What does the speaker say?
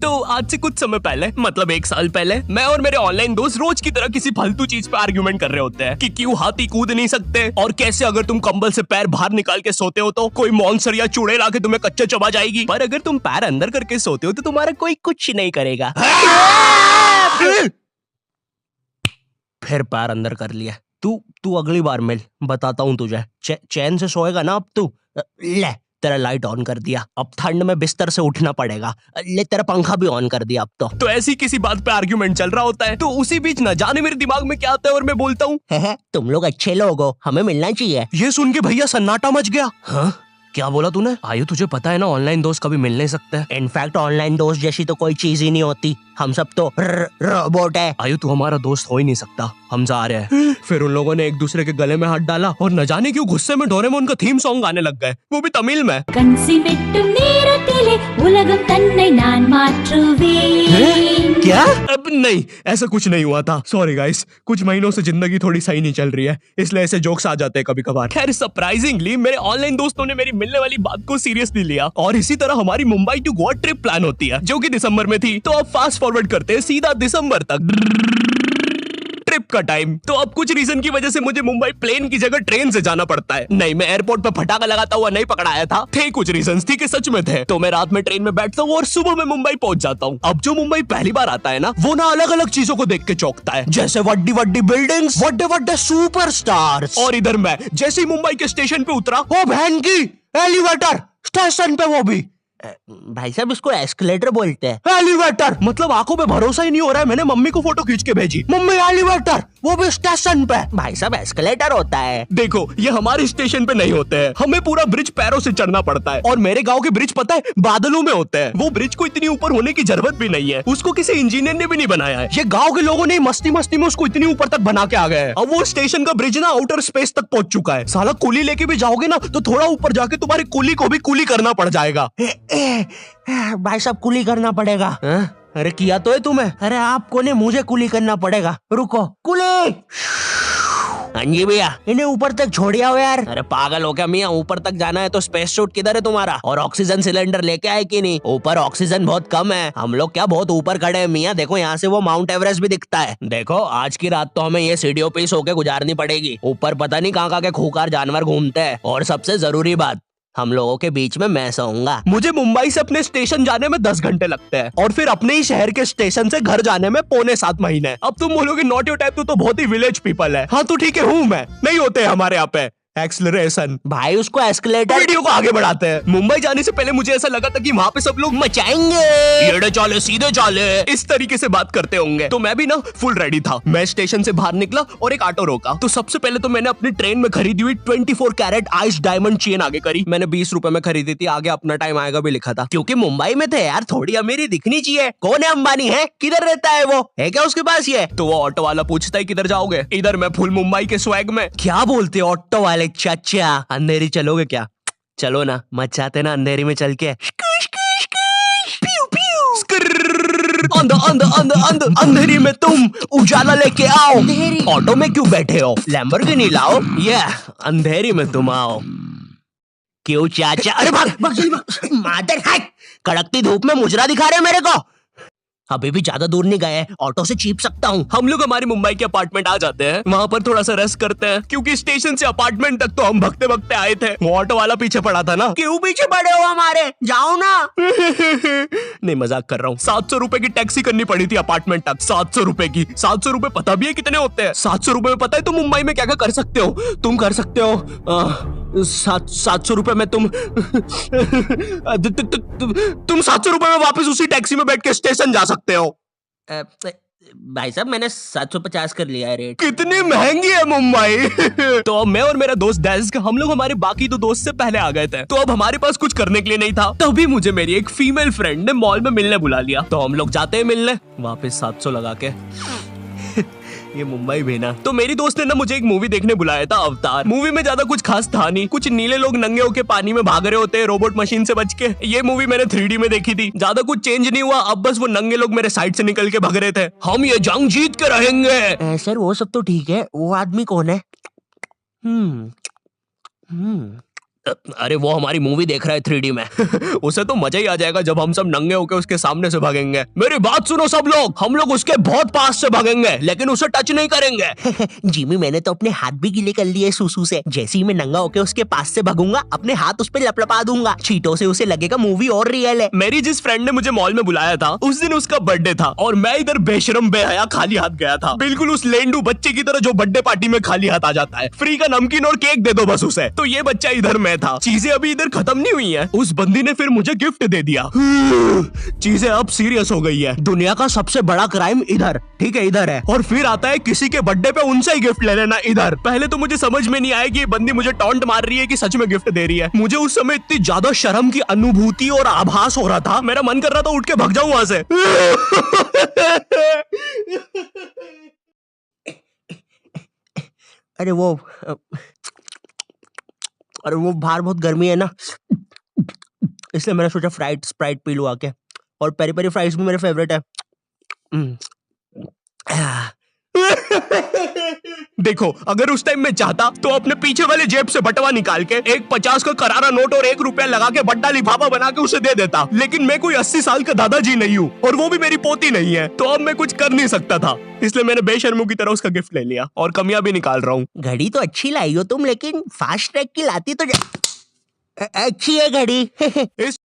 तो आज से कुछ समय पहले, मतलब 1 साल पहले, मैं और मेरे ऑनलाइन दोस्त रोज की तरह किसी फालतू चीज पे आर्ग्यूमेंट कर रहे होते हैं कि क्यों हाथी कूद नहीं सकते, और कैसे अगर तुम कंबल से पैर बाहर निकाल के सोते हो तो कोई मॉन्स्टर या चूड़ैल आके तुम्हें कच्चा चबा जाएगी, पर अगर तुम पैर अंदर करके सोते हो तो तुम्हारा कोई कुछ नहीं करेगा। फिर पैर अंदर कर लिया। तू अगली बार मिल, बताता हूँ तुझे। चैन से सोएगा ना अब तू। ले तेरा लाइट ऑन कर दिया, अब ठंड में बिस्तर से उठना पड़ेगा। ले तेरा पंखा भी ऑन कर दिया अब तो ऐसी किसी बात पे आर्ग्यूमेंट चल रहा होता है, तो उसी बीच न जाने मेरे दिमाग में क्या आता है और मैं बोलता हूँ, तुम लोग अच्छे लोग हो, हमें मिलना चाहिए। ये सुन के भैया सन्नाटा मच गया। हाँ क्या बोला तूने? आयु तुझे पता है ना ऑनलाइन दोस्त कभी मिल नहीं सकते। इनफैक्ट ऑनलाइन दोस्त जैसी तो कोई चीज ही नहीं होती, हम सब तो रोबोट है। आयु तू हमारा दोस्त हो ही नहीं सकता, हम जा रहे हैं। फिर उन लोगों ने एक दूसरे के गले में हाथ डाला और न जाने क्यों गुस्से में डोरेमोन का थीम सॉन्ग गाने लग गए, वो भी तमिल में। क्या? अब नहीं, ऐसा कुछ नहीं हुआ था। सॉरी गाइस, कुछ महीनों से जिंदगी थोड़ी सही नहीं चल रही है, इसलिए ऐसे जोक्स आ जाते हैं कभी कभार। खैर सरप्राइजिंगली मेरे ऑनलाइन दोस्तों ने मेरी मिलने वाली बात को सीरियसली लिया और इसी तरह हमारी Mumbai to Goa trip plan होती है, जो कि दिसंबर में थी। तो अब फास्ट फॉरवर्ड करते हैं सीधा दिसंबर तक ट्रिप का टाइम। तो अब कुछ रीजन की वजह से मुझे मुंबई प्लेन की जगह ट्रेन से जाना पड़ता है। नहीं, मैं एयरपोर्ट पे फटाका लगाता हुआ नहीं पकड़ाया था, थे कुछ रीजंस, थी कि सच में थे। तो मैं रात में ट्रेन में बैठता हूँ और सुबह में मुंबई पहुंच जाता हूँ। अब जो मुंबई पहली बार आता है ना, वो ना अलग अलग चीजों को देख के चौंकता है, जैसे वड्डी वड्डी बिल्डिंग्स, वड्डे वड्डे सुपरस्टार्स। और इधर मैं जैसे ही मुंबई के स्टेशन पे उतरा, ओ बहन की एलिवेटर स्टेशन पे, वो भी भाई साहब इसको एस्केलेटर बोलते हैं। एलिवेटर मतलब आंखों पे भरोसा ही नहीं हो रहा है। मैंने मम्मी को फोटो खींच के भेजी, मम्मी एलिवेटर, वो भी स्टेशन पे। भाई साहब एस्केलेटर होता है। देखो ये हमारे स्टेशन पे नहीं होते हैं, हमें पूरा ब्रिज पैरों से चढ़ना पड़ता है। और मेरे गांव के ब्रिज पता है बादलों में होते हैं। वो ब्रिज को इतनी ऊपर होने की जरूरत भी नहीं है, उसको किसी इंजीनियर ने भी नहीं बनाया है। ये गाँव के लोगों ने मस्ती मस्ती में उसको इतनी ऊपर तक बना के आ गए हैं। अब वो स्टेशन का ब्रिज ना आउटर स्पेस तक पहुंच चुका है। साला कुली लेके भी जाओगे ना तो थोड़ा ऊपर जाके तुम्हारी कुली को भी कुली करना पड़ जाएगा। भाई साहब कुली करना पड़ेगा। अरे किया तो है तुम्हें। अरे आपको नहीं, मुझे कुली करना पड़ेगा। रुको, कुली। हाँ जी भैया, इन्हें ऊपर तक छोड़िया हो यार। अरे पागल हो क्या मियाँ, ऊपर तक जाना है तो स्पेस सूट किधर है तुम्हारा? और ऑक्सीजन सिलेंडर लेके आए कि नहीं? ऊपर ऑक्सीजन बहुत कम है, हम लोग क्या बहुत ऊपर खड़े हैं मियाँ। देखो यहाँ से वो माउंट एवरेस्ट भी दिखता है। देखो आज की रात तो हमें ये सीढ़ियों पे सो के गुजारनी पड़ेगी। ऊपर पता नहीं कहाँ के खूंखार जानवर घूमते हैं। और सबसे जरूरी बात, हम लोगों के बीच में मैं सोऊंगा। मुझे मुंबई से अपने स्टेशन जाने में 10 घंटे लगते हैं और फिर अपने ही शहर के स्टेशन से घर जाने में 6.25 महीने। अब तुम बोलोगे नॉट योर टाइप, तो बहुत ही विलेज पीपल है। हाँ तो ठीक है, हूँ मैं, नहीं होते हमारे यहाँ पे एक्सेलरेशन। भाई उसको एस्केलेटर। वीडियो को आगे बढ़ाते हैं। मुंबई जाने से पहले मुझे ऐसा लगा था कि वहाँ पे सब लोग मचाएंगे, एड़े चाले सीधे चाले, इस तरीके से बात करते होंगे। तो मैं भी ना फुल रेडी था। मैं स्टेशन से बाहर निकला और एक ऑटो रोका। तो सबसे पहले तो मैंने अपनी ट्रेन में खरीदी हुई 24 कैरेट आइस डायमंड चेन आगे करी। मैंने 20 रुपए में खरीदी थी, आगे अपना टाइम आएगा भी लिखा था, क्योंकि मुंबई में थे यार, थोड़ी अमीरी दिखनी चाहिए। कौन है अंबानी? है किधर रहता है वो, है क्या उसके पास ये? तो वो ऑटो वाला पूछता है किधर जाओगे? इधर मैं फुल मुंबई के स्वैग में। क्या बोलते ऑटो वाले? चाचा अंधेरी चलोगे क्या? चलो ना, मचाते ना अंधेरी में चल के। अंधेरी में तुम उजाला लेके आओ। ऑटो में क्यों बैठे हो? लैम्बोर्गिनी लाओ। ये अंधेरी में तुम आओ। क्यों चाचा? अरे भाग मादर है, कड़कती धूप में मुजरा दिखा रहे मेरे को। अभी भी ज्यादा दूर नहीं गए, ऑटो से चीप सकता हूँ। हम लोग हमारी मुंबई के अपार्टमेंट आ जाते हैं, वहाँ पर थोड़ा सा रेस्ट करते हैं, क्योंकि स्टेशन से अपार्टमेंट तक तो हम भगते भगते आए थे। वो ऑटो वाला पीछे पड़ा था ना। क्यों पीछे पड़े हो हमारे? जाओ ना। नहीं मजाक कर रहा हूँ। 700 रुपए की टैक्सी करनी पड़ी थी अपार्टमेंट तक। 700 रुपए की। 700 रुपए पता भी है कितने होते हैं? 700 रुपए में पता है तुम मुंबई में क्या क्या कर सकते हो? तुम कर सकते हो 700 रुपए में तुम 700 रुपए में वापस उसी टैक्सी में बैठ के स्टेशन जा सकते हो। भाई साहब मैंने 750 कर लिया है रेट। कितनी महंगी है मुंबई। तो अब मैं और मेरा दोस्त डेस्क, हम लोग हमारे बाकी 2 दोस्त से पहले आ गए थे। तो अब हमारे पास कुछ करने के लिए नहीं था, तभी मुझे मेरी एक फीमेल फ्रेंड ने मॉल में मिलने बुला लिया। तो हम लोग जाते हैं मिलने, वापस 700 लगा के। ये मुंबई भी ना। तो मेरी दोस्त ने ना मुझे एक मूवी देखने बुलाया था, अवतार। मूवी में ज्यादा कुछ खास था नहीं, कुछ नीले लोग नंगे होके पानी में भाग रहे होते हैं रोबोट मशीन से बच के। ये मूवी मैंने 3D में देखी थी, ज्यादा कुछ चेंज नहीं हुआ। अब बस वो नंगे लोग मेरे साइड से निकल के भाग रहे थे। हम ये जंग जीत के रहेंगे। सर वो सब तो ठीक है, वो आदमी कौन है? अरे वो हमारी मूवी देख रहा है 3D में। उसे तो मजा ही आ जाएगा जब हम सब नंगे होके उसके सामने से भागेंगे। मेरी बात सुनो सब लोग, हम लोग उसके बहुत पास से भागेंगे लेकिन उसे टच नहीं करेंगे। जिमी मैंने तो अपने हाथ भी गीले कर लिए सुसु से। जैसे ही मैं नंगा होके उसके पास से भागूंगा अपने हाथ उस पे लपलपा दूंगा। चीटों से उसे लगेगा मूवी और रियल है। मेरी जिस फ्रेंड ने मुझे मॉल में बुलाया था उस दिन उसका बर्थडे था और मैं इधर बेशरम बेहया खाली हाथ गया था, बिल्कुल उस लेंडू बच्चे की तरह जो बर्थडे पार्टी में खाली हाथ आ जाता है। फ्री का नमकीन और केक दे दो बस उसे। तो ये बच्चा इधर मैं था। चीजें अभी इधर खत्म नहीं हुई है। उस बंदी ने फिर मुझे गिफ्ट दे दिया। चीजें अब सीरियस हो गई है। दुनिया का सबसे बड़ा क्राइम इधर, ठीक है इधर है, और फिर आता है किसी के बर्थडे पे उनसे ही गिफ्ट ले लेना इधर। पहले तो मुझे समझ में नहीं आया कि ये बंदी मुझे टॉन्ट मार रही है कि सच में गिफ्ट दे रही है। मुझे उस समय इतनी ज्यादा शर्म की अनुभूति और आभास हो रहा था, मेरा मन कर रहा था उठ के भाग जाऊं वहां से। अरे वो बाहर बहुत गर्मी है ना, इसलिए मैंने सोचा स्प्राइट पी लूं आके। और पेरी पेरी फ्राइज भी मेरे फेवरेट है। देखो अगर उस टाइम में चाहता तो अपने पीछे वाले जेब से बटवा निकाल के एक 50 का करारा नोट और 1 रुपया लगा के बड्डा लिफाफा बना के उसे दे देता, लेकिन मैं कोई 80 साल का दादाजी नहीं हूँ और वो भी मेरी पोती नहीं है, तो अब मैं कुछ कर नहीं सकता था। इसलिए मैंने बेशर्मों की तरह उसका गिफ्ट ले लिया और कमियां भी निकाल रहा हूँ। घड़ी तो अच्छी लाई हो तुम, लेकिन फास्ट ट्रैक की लाती तो अच्छी है घड़ी। इस